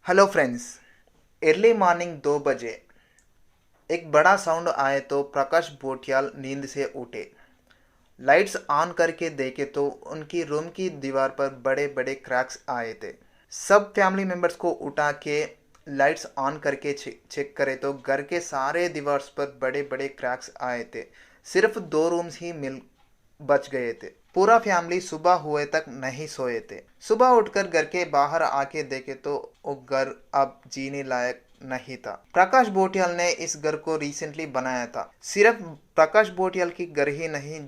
Hello friends. Early morning 2 बजे एक बड़ा साउंड आए तो प्रकाश बोटियाल नींद से उठे। लाइट्स ऑन करके देखे तो उनकी रूम की दीवार पर बड़े बड़े क्रैक्स आए थे। सब फैमिली मेंबर्स को उठा के लाइट्स ऑन करके चेक करे तो घर के सारे दीवार्स पर बड़े बड़े क्रैक्स आए थे। सिर्फ 2 रूम्स ही मिल बच गए थे। पूरा फैमिली सुबह हुए तक नहीं सोए थे। सुबह उठकर घर के बाहर आके देखे तो वो घर अब जीने लायक नहीं था। प्रकाश बोटियाल ने इस घर को रिसेंटली बनाया था। सिर्फ प्रकाश बोटियाल की घर ही नहीं,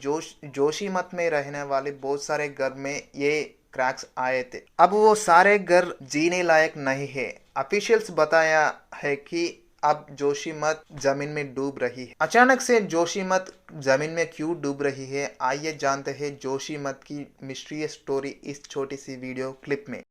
जोशीमठ में रहने वाले बहुत सारे घर में ये क्रैक्स आए थे। अब वो सारे घर जीने लायक नहीं है। ऑफिशियल्स बताया है कि अब जोशीमठ जमीन में डूब रही है। अचानक से जोशीमठ जमीन में क्यों डूब रही है, आइए जानते हैं जोशीमठ की मिस्ट्री स्टोरी इस छोटी सी वीडियो क्लिप में।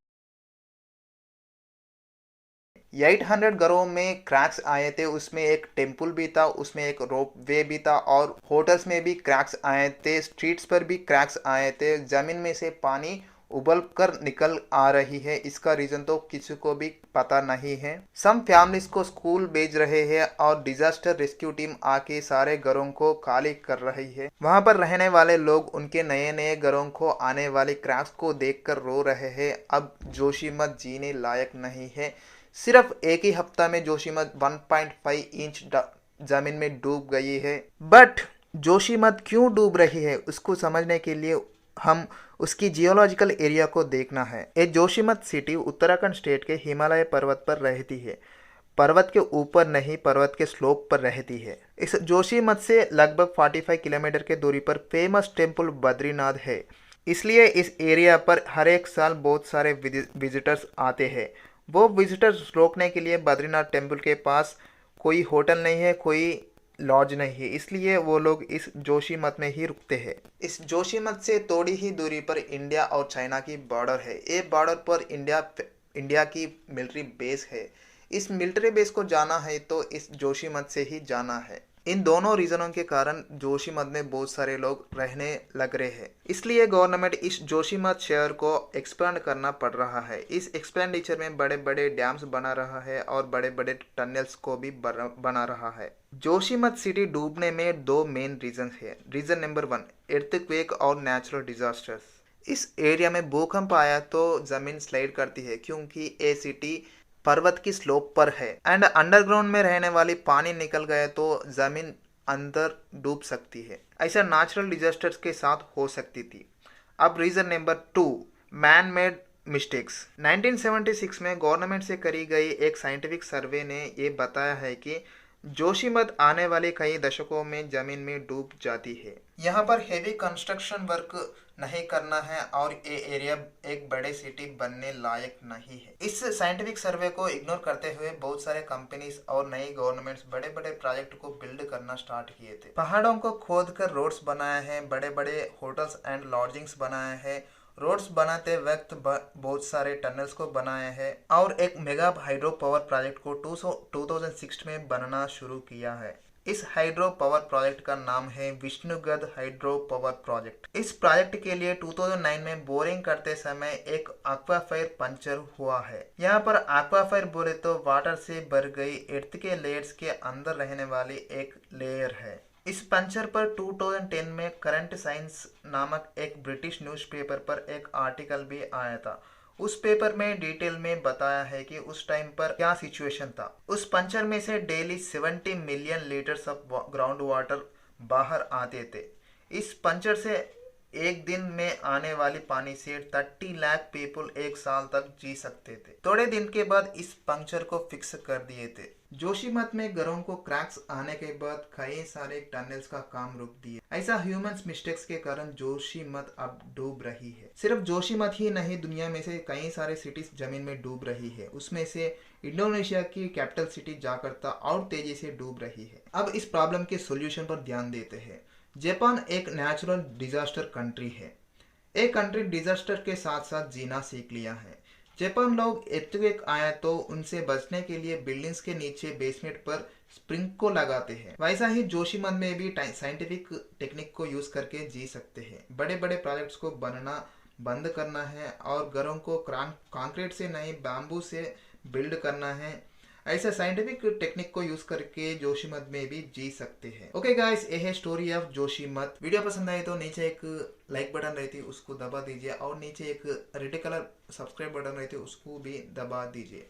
800 घरों में क्रैक्स आए थे। उसमें एक टेम्पल भी था, उसमें एक रोप वे भी था और होटल्स में भी क्रैक्स आए थे। स्ट्रीट्स पर भी क्रैक्स आए थे। जमीन में से पानी उबल कर निकल आ रही है। इसका रीजन तो किसी को भी पता नहीं है। सम फैमिलीज को स्कूल भेज रहे हैं और डिजास्टर रेस्क्यू टीम आके सारे घरों को खाली कर रही है। वहां पर रहने वाले लोग उनके नए नए घरों को आने वाले क्रैक्स को देखकर रो रहे हैं। अब जोशीमठ जीने लायक नहीं है। सिर्फ एक ही हफ्ता में जोशीमठ 1.5 इंच जमीन में डूब गई है। बट जोशीमठ क्यों डूब रही है, उसको समझने के लिए हम उसकी जियोलॉजिकल एरिया को देखना है। ये जोशीमठ सिटी उत्तराखंड स्टेट के हिमालय पर्वत पर रहती है। पर्वत के ऊपर नहीं, पर्वत के स्लोप पर रहती है। इस जोशीमठ से लगभग 45 किलोमीटर के दूरी पर फेमस टेम्पल बद्रीनाथ है। इसलिए इस एरिया पर हर एक साल बहुत सारे विजिटर्स आते हैं। वो विजिटर्स रोकने के लिए बद्रीनाथ टेम्पल के पास कोई होटल नहीं है, कोई लॉज नहीं है, इसलिए वो लोग इस जोशीमठ में ही रुकते हैं। इस जोशीमठ से थोड़ी ही दूरी पर इंडिया और चाइना की बॉर्डर है। ये बॉर्डर पर इंडिया की मिलिट्री बेस है। इस मिलिट्री बेस को जाना है तो इस जोशीमठ से ही जाना है। इन दोनों रीजनों के कारण जोशीमठ में बहुत सारे लोग रहने लग रहे हैं। इसलिए गवर्नमेंट इस जोशीमठ शहर को एक्सपेंड करना पड़ रहा है। इस एक्सपेंडिचर में बड़े बड़े डैम्स बना रहा है और बड़े बड़े टनल्स को भी बना रहा है। जोशीमठ सिटी डूबने में 2 मेन रीजन है। रीजन नंबर 1, एर्थक्वेक और नेचुरल डिजास्टर्स। इस एरिया में भूकंप आया तो जमीन स्लाइड करती है क्योंकि ये सिटी पर्वत की स्लोप पर है एंड अंडरग्राउंड में रहने वाली पानी निकल गया तो जमीन अंदर डूब सकती है। ऐसा नेचुरल डिजास्टर्स के साथ हो सकती थी। अब reason number 2, man made mistakes. 1976 में गवर्नमेंट से करी गई एक साइंटिफिक सर्वे ने ये बताया है कि जोशीमठ आने वाले कई दशकों में जमीन में डूब जाती है। यहाँ पर हेवी कंस्ट्रक्शन वर्क नहीं करना है और ये एरिया एक बड़े सिटी बनने लायक नहीं है। इस साइंटिफिक सर्वे को इग्नोर करते हुए बहुत सारे कंपनीज और नई गवर्नमेंट्स बड़े बड़े प्रोजेक्ट को बिल्ड करना स्टार्ट किए थे। पहाड़ों को खोद कर रोड्स बनाए हैं, बड़े बड़े होटल्स एंड लॉजिंग्स बनाए हैं। रोड्स बनाते वक्त बहुत सारे टनल्स को बनाए हैं और एक मेगा हाइड्रो पावर प्रोजेक्ट को 2006 में बनना शुरू किया है। इस हाइड्रो पावर प्रोजेक्ट का नाम है विष्णुगढ़ हाइड्रो पावर प्रोजेक्ट। इस प्रोजेक्ट के लिए 2009 में बोरिंग करते समय एक एक्वाफायर पंचर हुआ है। यहाँ पर एक्वाफायर बोले तो वाटर से भर गई अर्थ के लेयर्स के अंदर रहने वाली एक लेयर है। इस पंचर पर 2010 में करंट साइंस नामक एक ब्रिटिश न्यूज़पेपर पर एक आर्टिकल भी आया था। उस पेपर में डिटेल में बताया है कि उस टाइम पर क्या सिचुएशन था। उस पंचर में से daily 70 million litres of ground water बाहर आते थे। इस पंचर से एक दिन में आने वाली पानी से 30 लाख पीपल एक साल तक जी सकते थे। थोड़े दिन के बाद इस पंचर को फिक्स कर दिए थे। जोशीमठ में घरों को क्रैक्स आने के बाद कई सारे टनल्स का काम रुक दिए। ऐसा ह्यूमंस मिस्टेक्स के कारण जोशीमठ अब डूब रही है। सिर्फ जोशीमठ ही नहीं, दुनिया में से कई सारे सिटीज जमीन में डूब रही है। उसमें से इंडोनेशिया की कैपिटल सिटी जाकर्ता और तेजी से डूब रही है। अब इस प्रॉब्लम के सोल्यूशन पर ध्यान देते हैं। जापान एक नेचुरल डिजास्टर कंट्री है। एक कंट्री डिजास्टर के साथ साथ जीना सीख लिया है। जापान लोग earthquake आया तो उनसे बचने के लिए बिल्डिंग्स के नीचे बेसमेंट पर स्प्रिंग को लगाते हैं। वैसा ही जोशीमठ में भी साइंटिफिक टेक्निक को यूज करके जी सकते हैं। बड़े बड़े प्रोजेक्ट्स को बनना बंद करना है और घरों को कंक्रीट से नहीं, बैम्बू से बिल्ड करना है। ऐसा साइंटिफिक टेक्निक को यूज करके जोशीमठ में भी जी सकते हैं। ओके गाइस, ये है स्टोरी ऑफ जोशीमठ। वीडियो पसंद आए तो नीचे एक लाइक बटन रहती है उसको दबा दीजिए और नीचे एक रेड कलर सब्सक्राइब बटन रहती है उसको भी दबा दीजिए।